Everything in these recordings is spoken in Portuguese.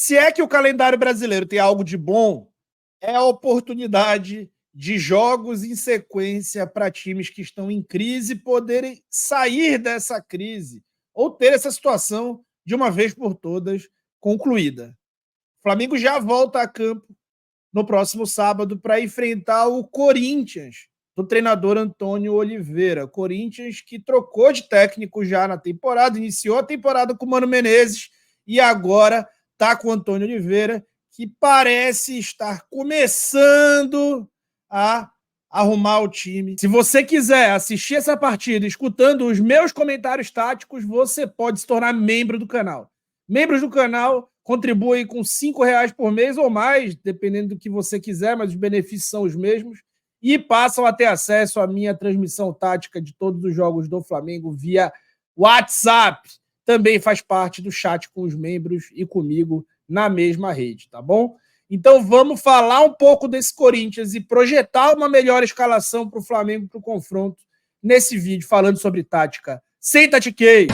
Se é que o calendário brasileiro tem algo de bom, é a oportunidade de jogos em sequência para times que estão em crise poderem sair dessa crise ou ter essa situação de uma vez por todas concluída. O Flamengo já volta a campo no próximo sábado para enfrentar o Corinthians, do treinador Antônio Oliveira. Corinthians que trocou de técnico já na temporada, iniciou a temporada com o Mano Menezes e agora está com o Antônio Oliveira, que parece estar começando a arrumar o time. Se você quiser assistir essa partida escutando os meus comentários táticos, você pode se tornar membro do canal. Membros do canal contribuem com R$5 por mês ou mais, dependendo do que você quiser, mas os benefícios são os mesmos, e passam a ter acesso à minha transmissão tática de todos os jogos do Flamengo via WhatsApp. Também faz parte do chat com os membros e comigo na mesma rede, tá bom? Então vamos falar um pouco desse Corinthians e projetar uma melhor escalação para o Flamengo para o confronto nesse vídeo falando sobre tática. Sem tatiqueio!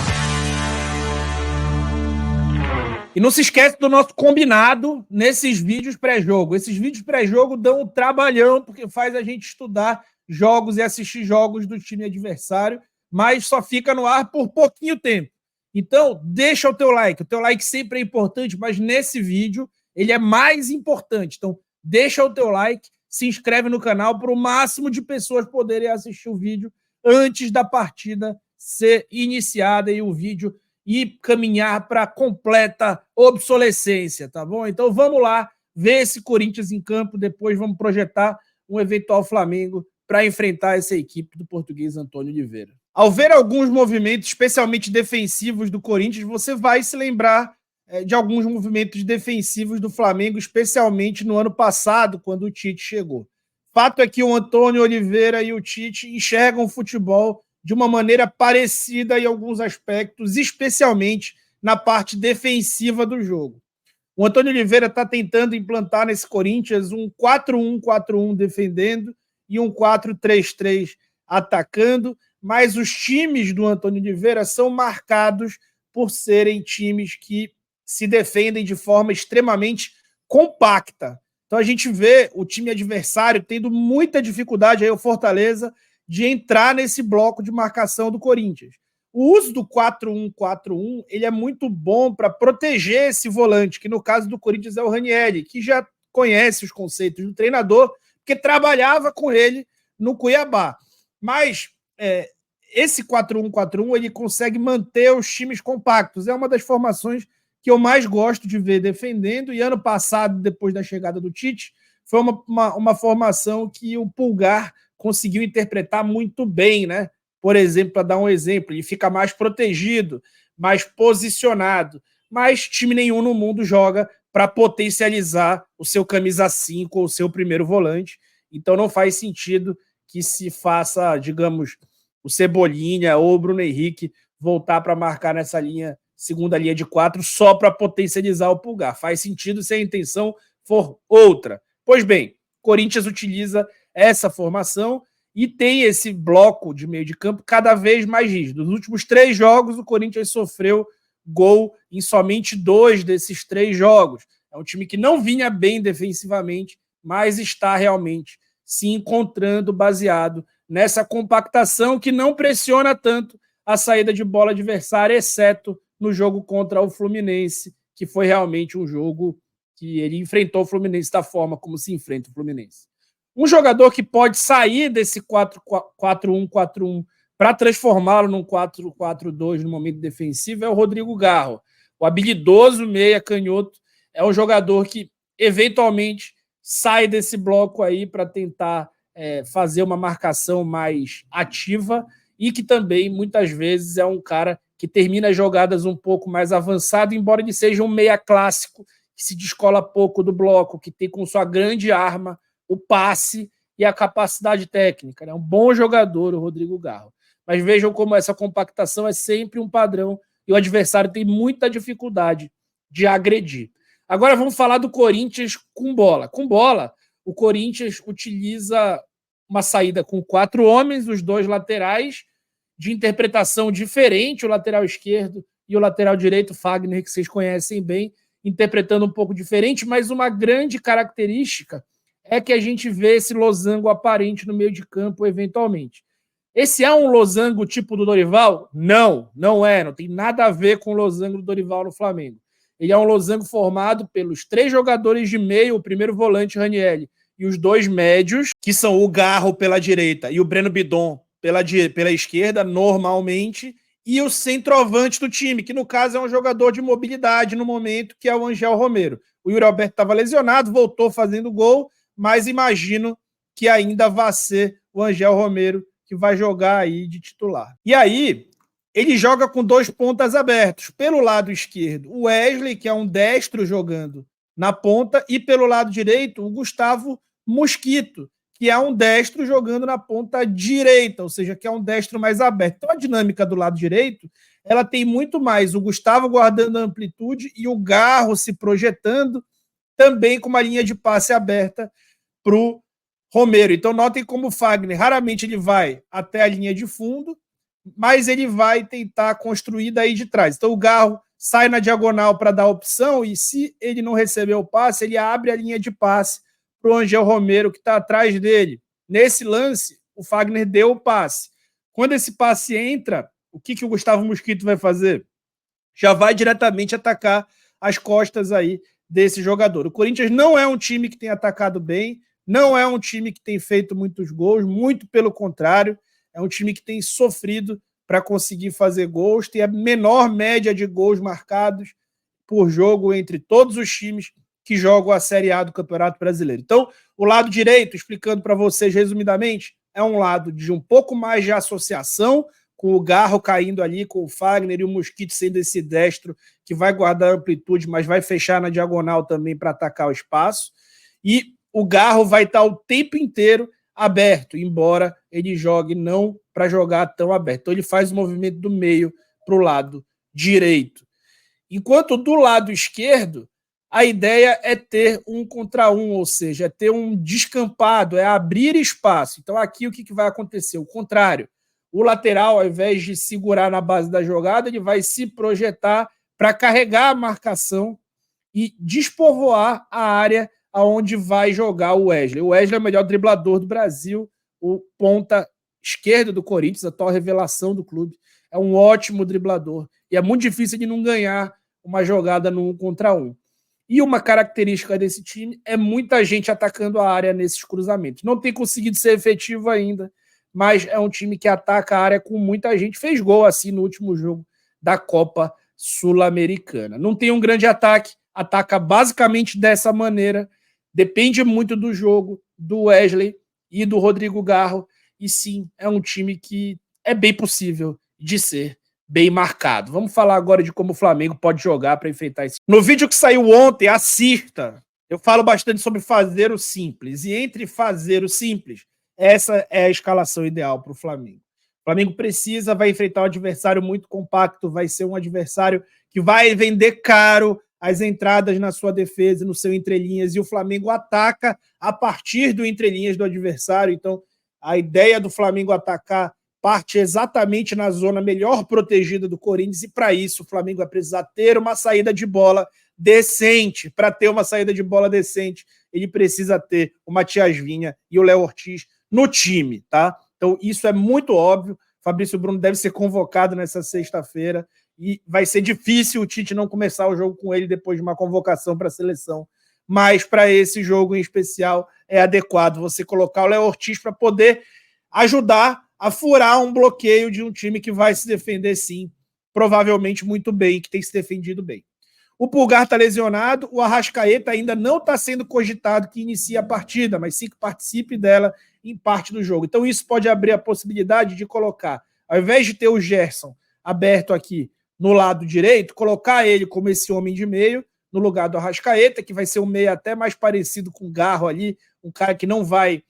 E não se esquece do nosso combinado nesses vídeos pré-jogo. Esses vídeos pré-jogo dão um trabalhão, porque faz a gente estudar jogos e assistir jogos do time adversário, mas só fica no ar por pouquinho tempo. Então, deixa o teu like. O teu like sempre é importante, mas nesse vídeo ele é mais importante. Então, deixa o teu like, se inscreve no canal para o máximo de pessoas poderem assistir o vídeo antes da partida ser iniciada e o vídeo e caminhar para completa obsolescência, tá bom? Então vamos lá ver esse Corinthians em campo, depois vamos projetar um eventual Flamengo para enfrentar essa equipe do português Antônio Oliveira. Ao ver alguns movimentos, especialmente defensivos do Corinthians, você vai se lembrar de alguns movimentos defensivos do Flamengo, especialmente no ano passado, quando o Tite chegou. Fato é que o Antônio Oliveira e o Tite enxergam o futebol de uma maneira parecida em alguns aspectos, especialmente na parte defensiva do jogo. O Antônio Oliveira está tentando implantar nesse Corinthians um 4-1-4-1 defendendo e um 4-3-3 atacando, mas os times do Antônio Oliveira são marcados por serem times que se defendem de forma extremamente compacta. Então a gente vê o time adversário tendo muita dificuldade, aí o Fortaleza, de entrar nesse bloco de marcação do Corinthians. O uso do 4-1-4-1 ele é muito bom para proteger esse volante, que no caso do Corinthians é o Ranieri, que já conhece os conceitos do treinador, porque trabalhava com ele no Cuiabá. Mas esse 4-1-4-1 ele consegue manter os times compactos. É uma das formações que eu mais gosto de ver defendendo, e ano passado, depois da chegada do Tite, foi uma formação que o Pulgar conseguiu interpretar muito bem, né? Por exemplo, para dar um exemplo, ele fica mais protegido, mais posicionado, mas time nenhum no mundo joga para potencializar o seu camisa 5 ou o seu primeiro volante, então não faz sentido que se faça, digamos, o Cebolinha ou o Bruno Henrique voltar para marcar nessa segunda linha de 4 só para potencializar o Pulgar. Faz sentido se a intenção for outra. Pois bem, Corinthians utiliza essa formação e tem esse bloco de meio de campo cada vez mais rígido. Nos últimos 3 jogos, o Corinthians sofreu gol em somente 2 desses 3 jogos. É um time que não vinha bem defensivamente, mas está realmente se encontrando baseado nessa compactação que não pressiona tanto a saída de bola adversária, exceto no jogo contra o Fluminense, que foi realmente um jogo que ele enfrentou o Fluminense da forma como se enfrenta o Fluminense. Um jogador que pode sair desse 4-1-4-1 para transformá-lo num 4-4-2 no momento defensivo é o Rodrigo Garro. O habilidoso meia canhoto é um jogador que eventualmente sai desse bloco aí para tentar fazer uma marcação mais ativa e que também muitas vezes é um cara que termina as jogadas um pouco mais avançado, embora ele seja um meia clássico que se descola pouco do bloco, que tem com sua grande arma o passe e a capacidade técnica. É um bom jogador, o Rodrigo Garro. Mas vejam como essa compactação é sempre um padrão e o adversário tem muita dificuldade de agredir. Agora vamos falar do Corinthians com bola. Com bola, o Corinthians utiliza uma saída com 4 homens, os 2 laterais, de interpretação diferente, o lateral esquerdo e o lateral direito, Fagner, que vocês conhecem bem, interpretando um pouco diferente, mas uma grande característica é que a gente vê esse losango aparente no meio de campo, eventualmente. Esse é um losango tipo do Dorival? Não, não é. Não tem nada a ver com o losango do Dorival no Flamengo. Ele é um losango formado pelos 3 jogadores de meio, o primeiro volante, Ranieri, e os 2 médios, que são o Garro pela direita e o Breno Bidon pela esquerda, normalmente, e o centroavante do time, que no caso é um jogador de mobilidade no momento, que é o Angel Romero. O Yuri Alberto estava lesionado, voltou fazendo gol, mas imagino que ainda vai ser o Angel Romero que vai jogar aí de titular. E aí, ele joga com 2 pontas abertos. Pelo lado esquerdo, o Wesley, que é um destro jogando na ponta, e pelo lado direito, o Gustavo Mosquito, que é um destro jogando na ponta direita, ou seja, que é um destro mais aberto. Então a dinâmica do lado direito, ela tem muito mais o Gustavo guardando a amplitude e o Garro se projetando, também com uma linha de passe aberta para o Romero. Então notem como o Fagner, raramente ele vai até a linha de fundo, mas ele vai tentar construir daí de trás. Então o Garro sai na diagonal para dar opção e se ele não receber o passe, ele abre a linha de passe para o Angel Romero, que está atrás dele. Nesse lance, o Fagner deu o passe. Quando esse passe entra, o que o Gustavo Mosquito vai fazer? Já vai diretamente atacar as costas aí desse jogador. O Corinthians não é um time que tem atacado bem, não é um time que tem feito muitos gols, muito pelo contrário, é um time que tem sofrido para conseguir fazer gols, tem a menor média de gols marcados por jogo entre todos os times que jogam a Série A do Campeonato Brasileiro. Então, o lado direito, explicando para vocês resumidamente, é um lado de um pouco mais de associação, com o Garro caindo ali, com o Fagner e o Mosquito sendo esse destro que vai guardar amplitude, mas vai fechar na diagonal também para atacar o espaço. E o Garro vai estar o tempo inteiro aberto, embora ele jogue não para jogar tão aberto. Então ele faz o movimento do meio para o lado direito. Enquanto do lado esquerdo, a ideia é ter 1 contra 1, ou seja, é ter um descampado, é abrir espaço. Então aqui o que vai acontecer? O contrário. O lateral, ao invés de segurar na base da jogada, ele vai se projetar para carregar a marcação e despovoar a área aonde vai jogar o Wesley. O Wesley é o melhor driblador do Brasil, o ponta esquerdo do Corinthians, a atual revelação do clube. É um ótimo driblador. E é muito difícil de não ganhar uma jogada no 1 contra 1. E uma característica desse time é muita gente atacando a área nesses cruzamentos. Não tem conseguido ser efetivo ainda, mas é um time que ataca a área com muita gente. Fez gol assim no último jogo da Copa Sul-Americana. Não tem um grande ataque, ataca basicamente dessa maneira. Depende muito do jogo, do Wesley e do Rodrigo Garro. E sim, é um time que é bem possível de ser bem marcado. Vamos falar agora de como o Flamengo pode jogar para enfrentar isso. No vídeo que saiu ontem, assista. Eu falo bastante sobre fazer o simples. E entre fazer o simples, essa é a escalação ideal para o Flamengo. O Flamengo vai enfrentar um adversário muito compacto, vai ser um adversário que vai vender caro as entradas na sua defesa, no seu entrelinhas, e o Flamengo ataca a partir do entrelinhas do adversário. Então, a ideia do Flamengo atacar parte exatamente na zona melhor protegida do Corinthians, e para isso o Flamengo vai precisar ter uma saída de bola decente. Para ter uma saída de bola decente, ele precisa ter o Matias Vinha e o Léo Ortiz no time, tá? Então isso é muito óbvio. Fabrício Bruno deve ser convocado nessa sexta-feira e vai ser difícil o Tite não começar o jogo com ele depois de uma convocação para a seleção. Mas para esse jogo em especial é adequado você colocar o Léo Ortiz para poder ajudar a furar um bloqueio de um time que vai se defender, sim, provavelmente muito bem, que tem se defendido bem. O Pulgar está lesionado, o Arrascaeta ainda não está sendo cogitado que inicie a partida, mas sim que participe dela em parte do jogo. Então isso pode abrir a possibilidade de colocar, ao invés de ter o Gerson aberto aqui no lado direito, colocar ele como esse homem de meio, no lugar do Arrascaeta, que vai ser um meio até mais parecido com o Garro ali, um cara que não vai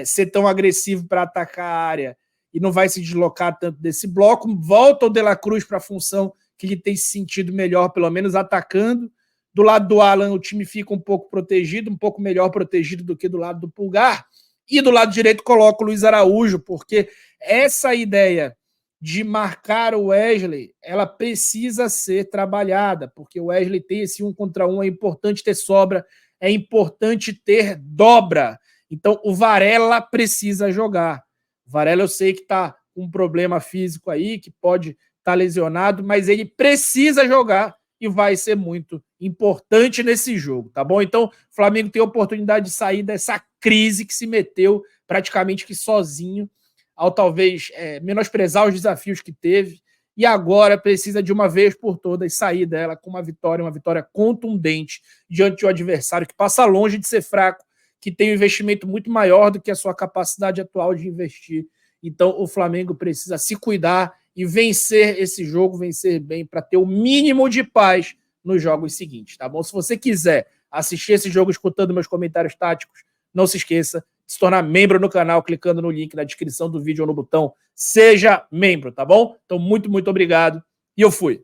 ser tão agressivo para atacar a área e não vai se deslocar tanto desse bloco. Volta o De La Cruz para a função que ele tem se sentido melhor, pelo menos atacando. Do lado do Alan, o time fica um pouco protegido, um pouco melhor protegido do que do lado do Pulgar. E do lado direito coloca o Luiz Araújo, porque essa ideia de marcar o Wesley, ela precisa ser trabalhada, porque o Wesley tem esse 1 contra 1, é importante ter sobra, é importante ter dobra. Então, o Varela precisa jogar. O Varela eu sei que está com um problema físico aí, que pode estar lesionado, mas ele precisa jogar e vai ser muito importante nesse jogo, tá bom? Então, o Flamengo tem a oportunidade de sair dessa crise que se meteu praticamente que sozinho, ao talvez menosprezar os desafios que teve, e agora precisa de uma vez por todas sair dela com uma vitória contundente diante de um adversário que passa longe de ser fraco, que tem um investimento muito maior do que a sua capacidade atual de investir. Então o Flamengo precisa se cuidar e vencer esse jogo, vencer bem, para ter o mínimo de paz nos jogos seguintes, tá bom? Se você quiser assistir esse jogo escutando meus comentários táticos, não se esqueça de se tornar membro no canal, clicando no link na descrição do vídeo ou no botão Seja Membro, tá bom? Então, muito, muito obrigado e eu fui.